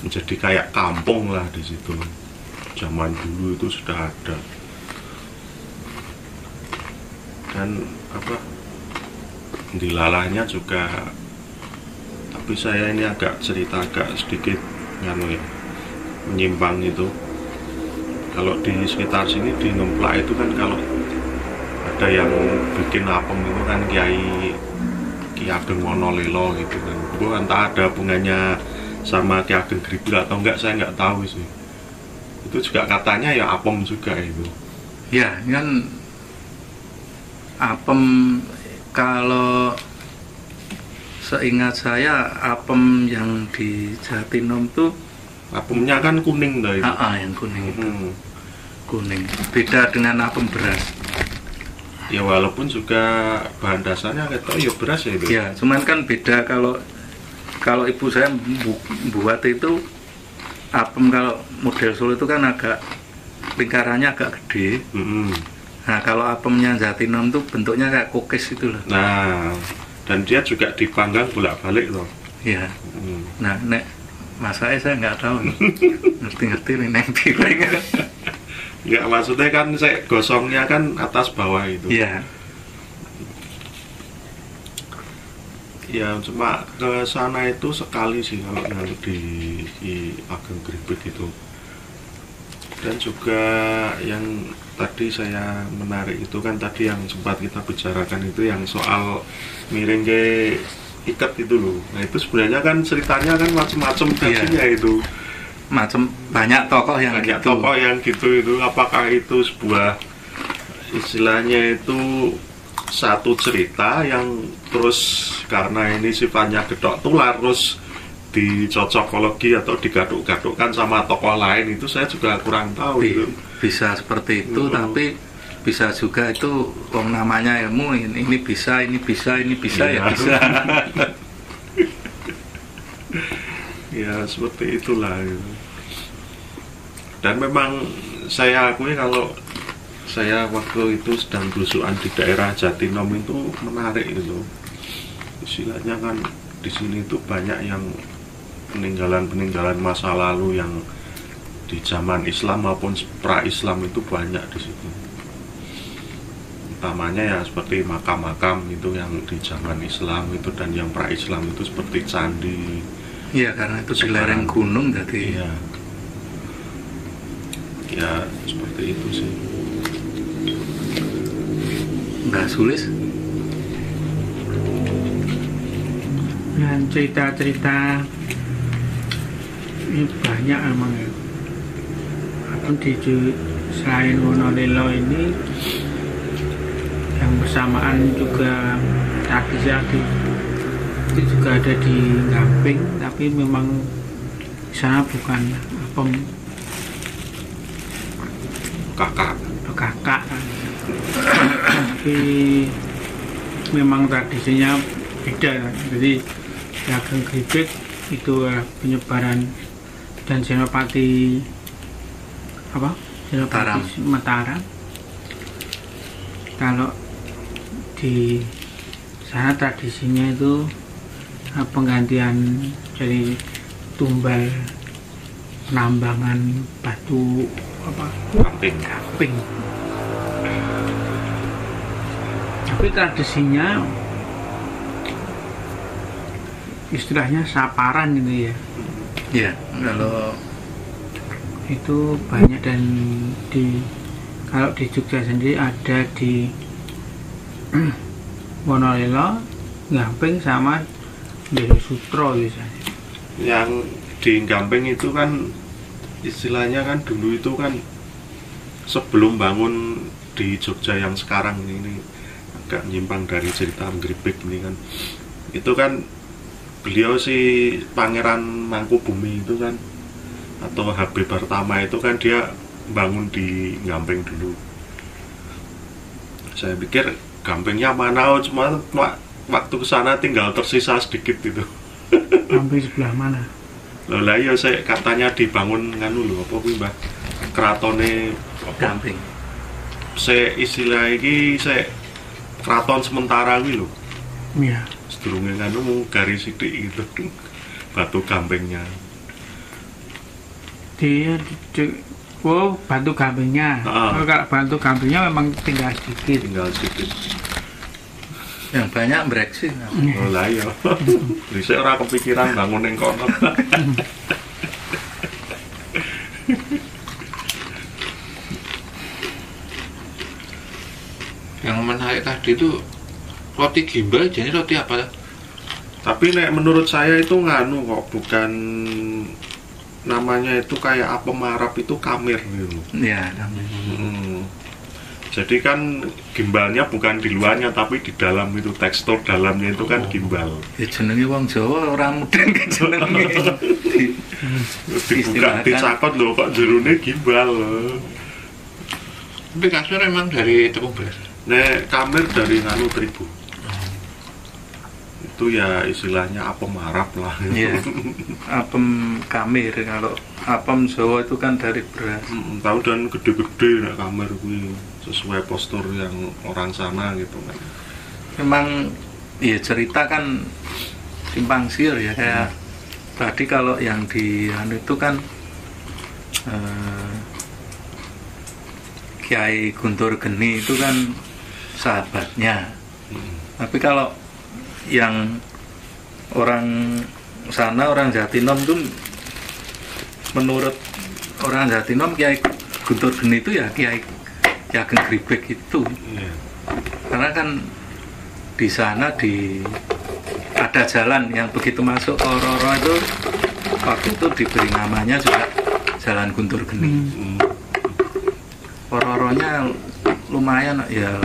Menjadi kayak kampung lah di situ. Zaman dulu itu sudah ada. Dan apa? Dilalahnya juga, tapi saya ini agak cerita agak sedikit nganu ya, menyimpang itu. Kalau di sekitar sini di Ngemplak itu kan kalau ada yang bikin apem itu kan Ki Ageng Wonolelo gitu kan. Itu entah ada hubungannya sama Ki Ageng Gribul atau enggak, saya nggak tahu sih. Itu juga katanya ya apem juga itu. Ya, kan apem, kalau seingat saya apem yang di Jatinom tuh Apemnya kan kuning dah itu. yang kuning itu. Kuning. Beda dengan apem beras. Ya walaupun juga bahan dasarnya kita ya beras ya itu. Ya, cuman kan beda kalau ibu saya buat itu apem, kalau model Solo itu kan agak lingkarannya agak gede. Mm-mm. Nah, kalau apemnya Jatinom tuh bentuknya kayak kukis itu loh. Nah, dan dia juga dipanggang bolak-balik loh. Iya. Nah, nek masaknya saya nggak tahu. Ngerti-ngerti nih neng piring. Ya maksudnya kan saya gosongnya kan atas bawah itu. Iya. Ya cuma ke sana itu sekali sih kalau yang di Ageng Gribek itu. Dan juga yang tadi saya menarik itu kan tadi yang sempat kita bicarakan itu yang soal miring ke ikat itu loh. Nah itu sebenarnya kan ceritanya kan macam-macam versinya itu. Macam banyak tokoh yang Banyak gitu. tokoh yang gitu itu. Apakah itu sebuah istilahnya itu satu cerita yang terus karena ini sifatnya gedok tular terus dicocokologi atau digaduk-gadukkan sama tokoh lain, itu saya juga kurang tahu itu. Bisa seperti itu, tapi bisa juga itu wong namanya ilmu, ini bisa ya bisa. Ya seperti itulah gitu. Dan memang saya akui kalau saya waktu itu sedang belusukan di daerah Jatinom itu menarik itu. Istilahnya kan di sini itu banyak yang peninggalan masa lalu yang di zaman Islam maupun pra-Islam itu banyak di situ. Utamanya ya seperti makam-makam itu yang di zaman Islam itu, dan yang pra-Islam itu seperti candi, Iya, karena itu di lereng gunung jadi Iya. Ya seperti itu sih. nggak sulit. Dan cerita-cerita ini banyak emang ya. Apa selain Wonolilo ini yang bersamaan juga tradisi itu juga ada di Gamping, tapi memang di sana bukan apem Kakak. kakak kan. Tapi memang tradisinya beda. Jadi Ageng Gribek itu penyebaran dan Senopati apa? Senopati Mataram. Kalau di sana tradisinya itu penggantian dari tumbal penambangan batu apa? Gamping. Tapi tradisinya istilahnya saparan gitu ya. Iya, kalau itu banyak dan kalau di Jogja sendiri ada di Wonolilo, Gamping sama Deli Sutro misalnya. Yang di Gamping itu kan istilahnya kan dulu itu kan sebelum bangun di Jogja yang sekarang ini agak menyimpang dari cerita Gribek ini kan, itu kan beliau si Pangeran Mangkubumi itu kan, atau HB pertama itu kan dia bangun di Gamping dulu. Saya pikir Gampingnya mana, cuma waktu kesana tinggal tersisa sedikit itu. Gamping sebelah mana? Lah ya saya katanya dibangun nganu lho, apa kuwi Mbah, keratone Gamping. Saya istilah iki saya keraton sementara kuwi lho. Iya. Sedurunge nganu mung garis sithik gitu. Batu Gampingnya. Dia Batu Gampingnya. Kalau Batu Gampingnya memang tinggal sedikit. Tinggal sedikit. Yang banyak Brexit. Oh lah ya. Bisa ora kepikiran bangun ning kono. Yang menarik tadi itu roti gimbal, jadi roti apa? Tapi nek menurut saya itu nganu kok, bukan namanya itu kayak apem Arab itu kamir gitu. Iya, Gamping. Jadi kan gimbalnya bukan di luarnya tapi di dalam itu, tekstur dalamnya itu kan gimbal. Ya jenenge wong Jawa ora mudeng ke jenenge. Dibuka dicakot lho kok jerone gimbal. Tapi kasur emang dari tepung beras. Nek kamir dari nganu terigu. Itu ya istilahnya apem Arab lah. Iya. Apem kamir, kalau apem Jawa itu kan dari beras. Tahu dan gede-gede nek kamir kuwi sesuai postur yang orang sana gitu kan. Memang ya cerita kan simpang siur ya, kayak tadi kalau yang di anu itu kan Kiai Guntur Geni itu kan sahabatnya. Tapi kalau yang orang sana, orang Jatinom itu, menurut orang Jatinom Kiai Guntur Geni itu ya Kiai Ageng Gribek itu. Karena kan di sana ada jalan yang begitu masuk ke Roro itu, waktu itu diberi namanya juga Jalan Guntur Geni. Roronya lumayan ya,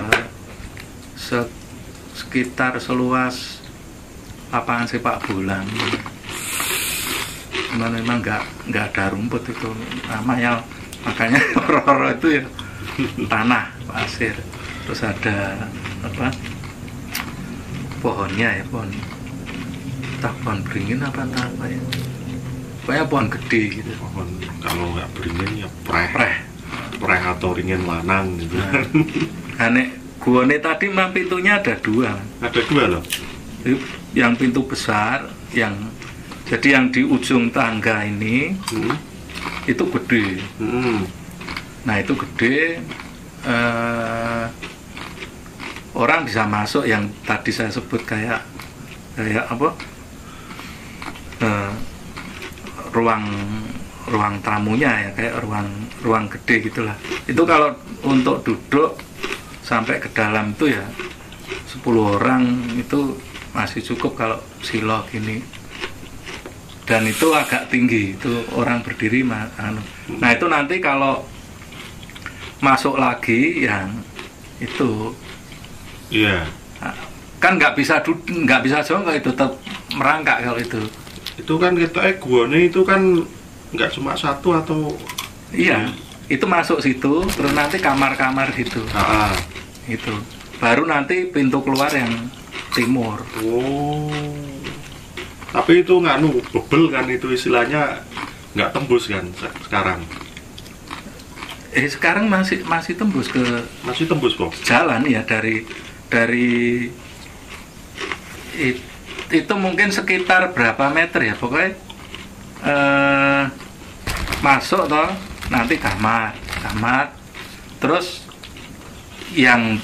sekitar seluas lapangan sepak bola. Memang nggak ada rumput itu namanya, makanya Roro itu ya tanah pasir, terus ada apa pohonnya ya, pohon beringin apa ya, pokoknya pohon gede gitu. Pohon kalau nggak beringin ya preh atau ringin lanang gitu. Aneh guane tadi mah pintunya ada dua loh. Yang pintu besar, jadi yang di ujung tangga ini itu gede. Nah itu gede, orang bisa masuk yang tadi saya sebut kayak apa, ruang tamunya ya, kayak ruang gede gitulah. Itu kalau untuk duduk sampai ke dalam itu ya 10 orang itu masih cukup kalau silo gini. Dan itu agak tinggi, itu orang berdiri Nah itu nanti kalau masuk lagi yang itu kan nggak bisa jongkok, itu tetap merangkak kalau itu kan kita guane itu kan nggak cuma satu atau iya, itu masuk situ terus nanti kamar-kamar gitu. Itu baru nanti pintu keluar yang timur. Tapi itu nganu bebel kan, itu istilahnya nggak tembus kan sekarang. Sekarang masih tembus kok. Jalan ya dari itu mungkin sekitar berapa meter ya pokoknya masuk toh nanti kamar terus yang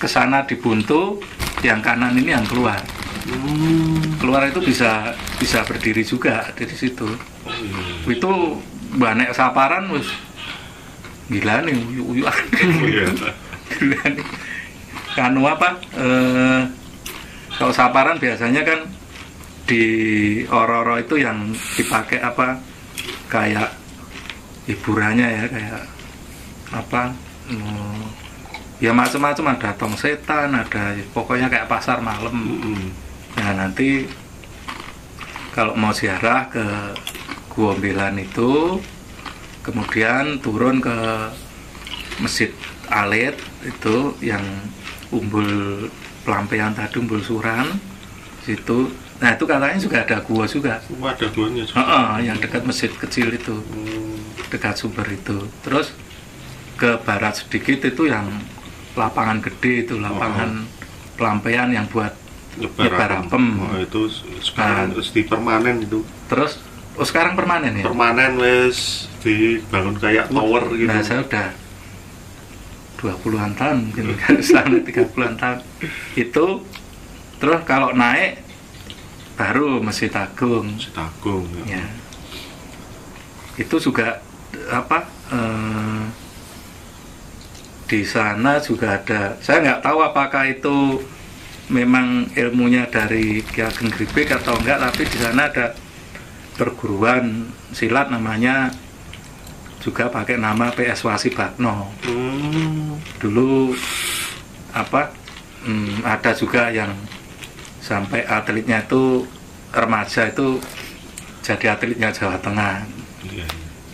kesana dibuntu, yang kanan ini yang keluar. Keluar itu bisa berdiri juga dari situ. Itu banyak saparan wis gila nih uyuan. Gila nih. Kanu apa? Kalau saparan biasanya kan di oro-oro itu yang dipakai apa? Kayak hiburannya ya, kayak apa? Ya macam-macam, ada tong setan, ada pokoknya kayak pasar malam. Nah nanti kalau mau ziarah ke Gua Mbelan itu, kemudian turun ke Masjid Alit itu yang Umbul Pelampian tadi, Umbul Suran situ. Nah itu katanya juga ada gua juga. Ada guanya juga. Yang dekat masjid kecil itu, dekat sumber itu. Terus ke barat sedikit itu yang lapangan gede itu, lapangan pelampian yang buat nyebar apem. Itu sekarang di permanen itu. Terus sekarang permanen ya? Permanen wes dibangun kayak tower gitu. Nah saya udah 20-an tahun mungkin kan, selama 30-an tahun itu. Terus kalau naik baru Masjid Agung ya. Itu juga apa di sana juga ada, saya nggak tahu apakah itu memang ilmunya dari Ki Ageng Gripik atau enggak, tapi di sana ada perguruan silat namanya, juga pakai nama PS Wasibagno. Dulu apa ada juga yang sampai atletnya itu remaja itu jadi atletnya Jawa Tengah,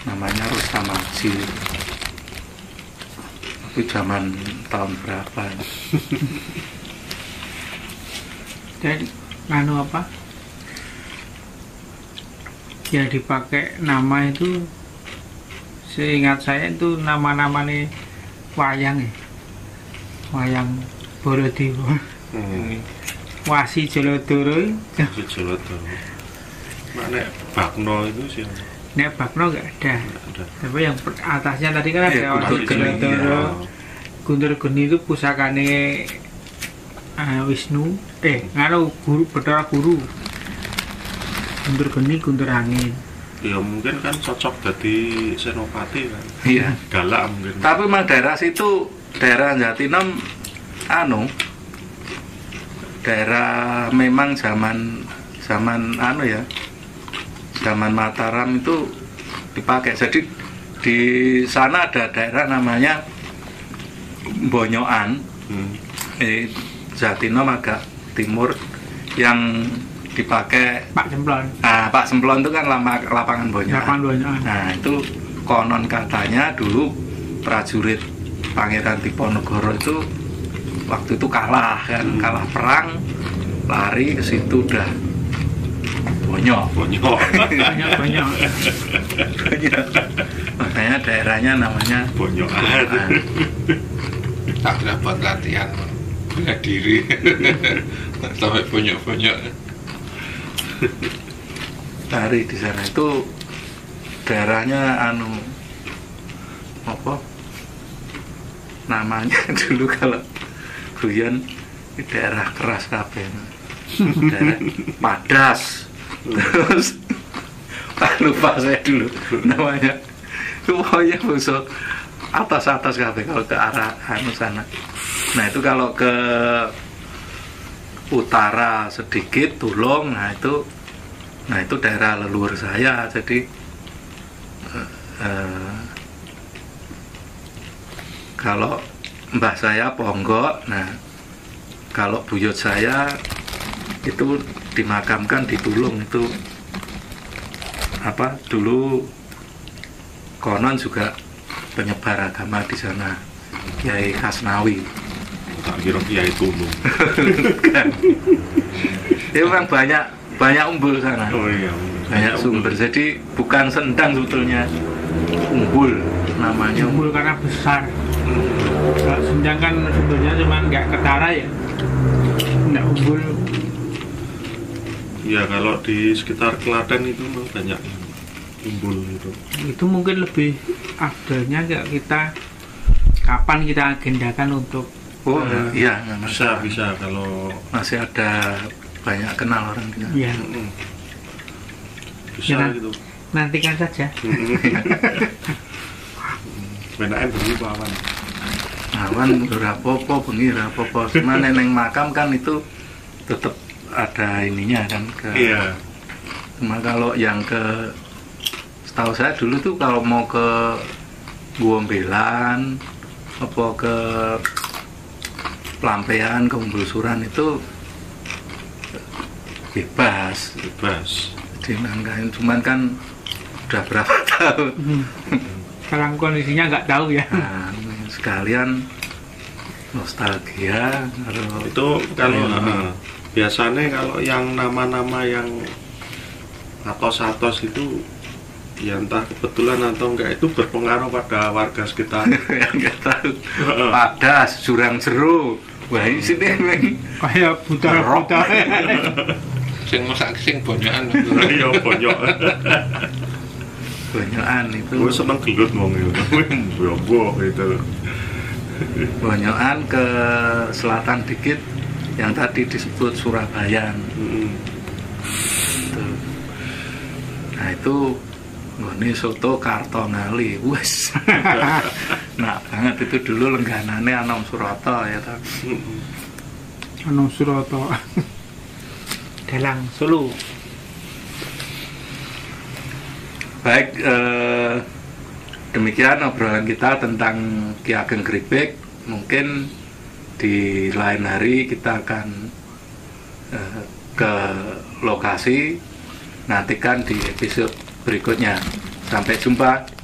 namanya Rustam Aji. Itu zaman tahun berapa? Dan anu apa? Ya dipakai nama itu, seingat saya itu nama-nama nih wayang ya, wayang Baladewa. Wasi Jolodoro. Mana Bagno itu sih? Nek Bagno nggak ada. Tapi yang atasnya tadi kan ada Wasi Jolodoro. Guntur Geni itu pusakane Wisnu. Nganu guru, Bathara Guru. Guntur Geni, Guntur Angin. Ya mungkin kan cocok jadi senopati kan. Iya. Galak mungkin. Tapi memang daerah situ, daerah Jatinom daerah memang zaman anu ya, zaman Mataram itu dipakai. Jadi di sana ada daerah namanya Bonyokan. Jatinom agak timur yang dipakai Pak Semplon. Pak Semplon itu kan lapangan Bonyokan. Nah itu konon katanya dulu prajurit Pangeran Diponegoro itu waktu itu kalah perang, lari ke situ udah bonyok. Makanya daerahnya namanya Bonyokan. Tak kira buat latihan bela diri sampai bonyok-bonyok. Lari di sana itu daerahnya apa namanya dulu kalau guyon di daerah keras kabeh, daerah padas. Terus lupa saya dulu namanya. Pokoknya busuk atas kabeh kalau ke arah sana. Nah itu kalau ke utara sedikit Tulung, nah itu daerah leluhur saya. Jadi kalau mbah saya Ponggok, nah kalau buyut saya itu dimakamkan di Tulung. Itu apa dulu konon juga penyebar agama di sana, Kiai Kasnawi. Tak kira Kiai Tulung. Itu memang banyak umbul sana. Oh iya. Banyak sumber. Jadi bukan sendang sebetulnya, umbul namanya. Umbul karena besar. Kalau sendang kan sumbernya cuma nggak ketara ya, nggak umbul. Ya kalau di sekitar Klaten itu memang banyak umbul itu. Itu mungkin lebih afdalnya kita kapan kita agendakan untuk Iya, bisa kalau masih ada banyak kenal orang di ya. Bisa Ya, gitu. Nantikan saja. Benakan bengi awan. awan rapopo bengi rapopo. Cuma neneng makam kan itu tetap ada ininya kan ke. Iya. Cuma kalau yang setahu saya dulu tuh kalau mau ke Guombelan apa ke Pelampean ke Umbul Suran itu bebas. Jadi nanggain, cuman kan udah berapa tahun. Sekarang kondisinya nggak tahu ya. Nah, sekalian nostalgia kalau biasanya kalau yang nama-nama yang atos-atos itu ya entah kebetulan atau enggak itu berpengaruh pada warga sekitar. yang nggak tahu. Padas, Jurang Jeru. Wah ini sini memang Kayak buta-buta. Sing masak sing bonyokan. Iya bonyok. Bonyokan itu. Gue seneng gelut ngomong itu. Bobo itu. Bonyokan ke selatan dikit yang tadi disebut Surabayan. Itu. Nah itu ini soto Kartongali, wes, nah banget itu dulu lengganane Anom Suroto ya toh. Anom Suroto, Dalang Solo. Baik, demikian obrolan kita tentang Ki Ageng Gripik. Mungkin di lain hari kita akan ke lokasi. Nantikan di episode berikutnya. Sampai jumpa.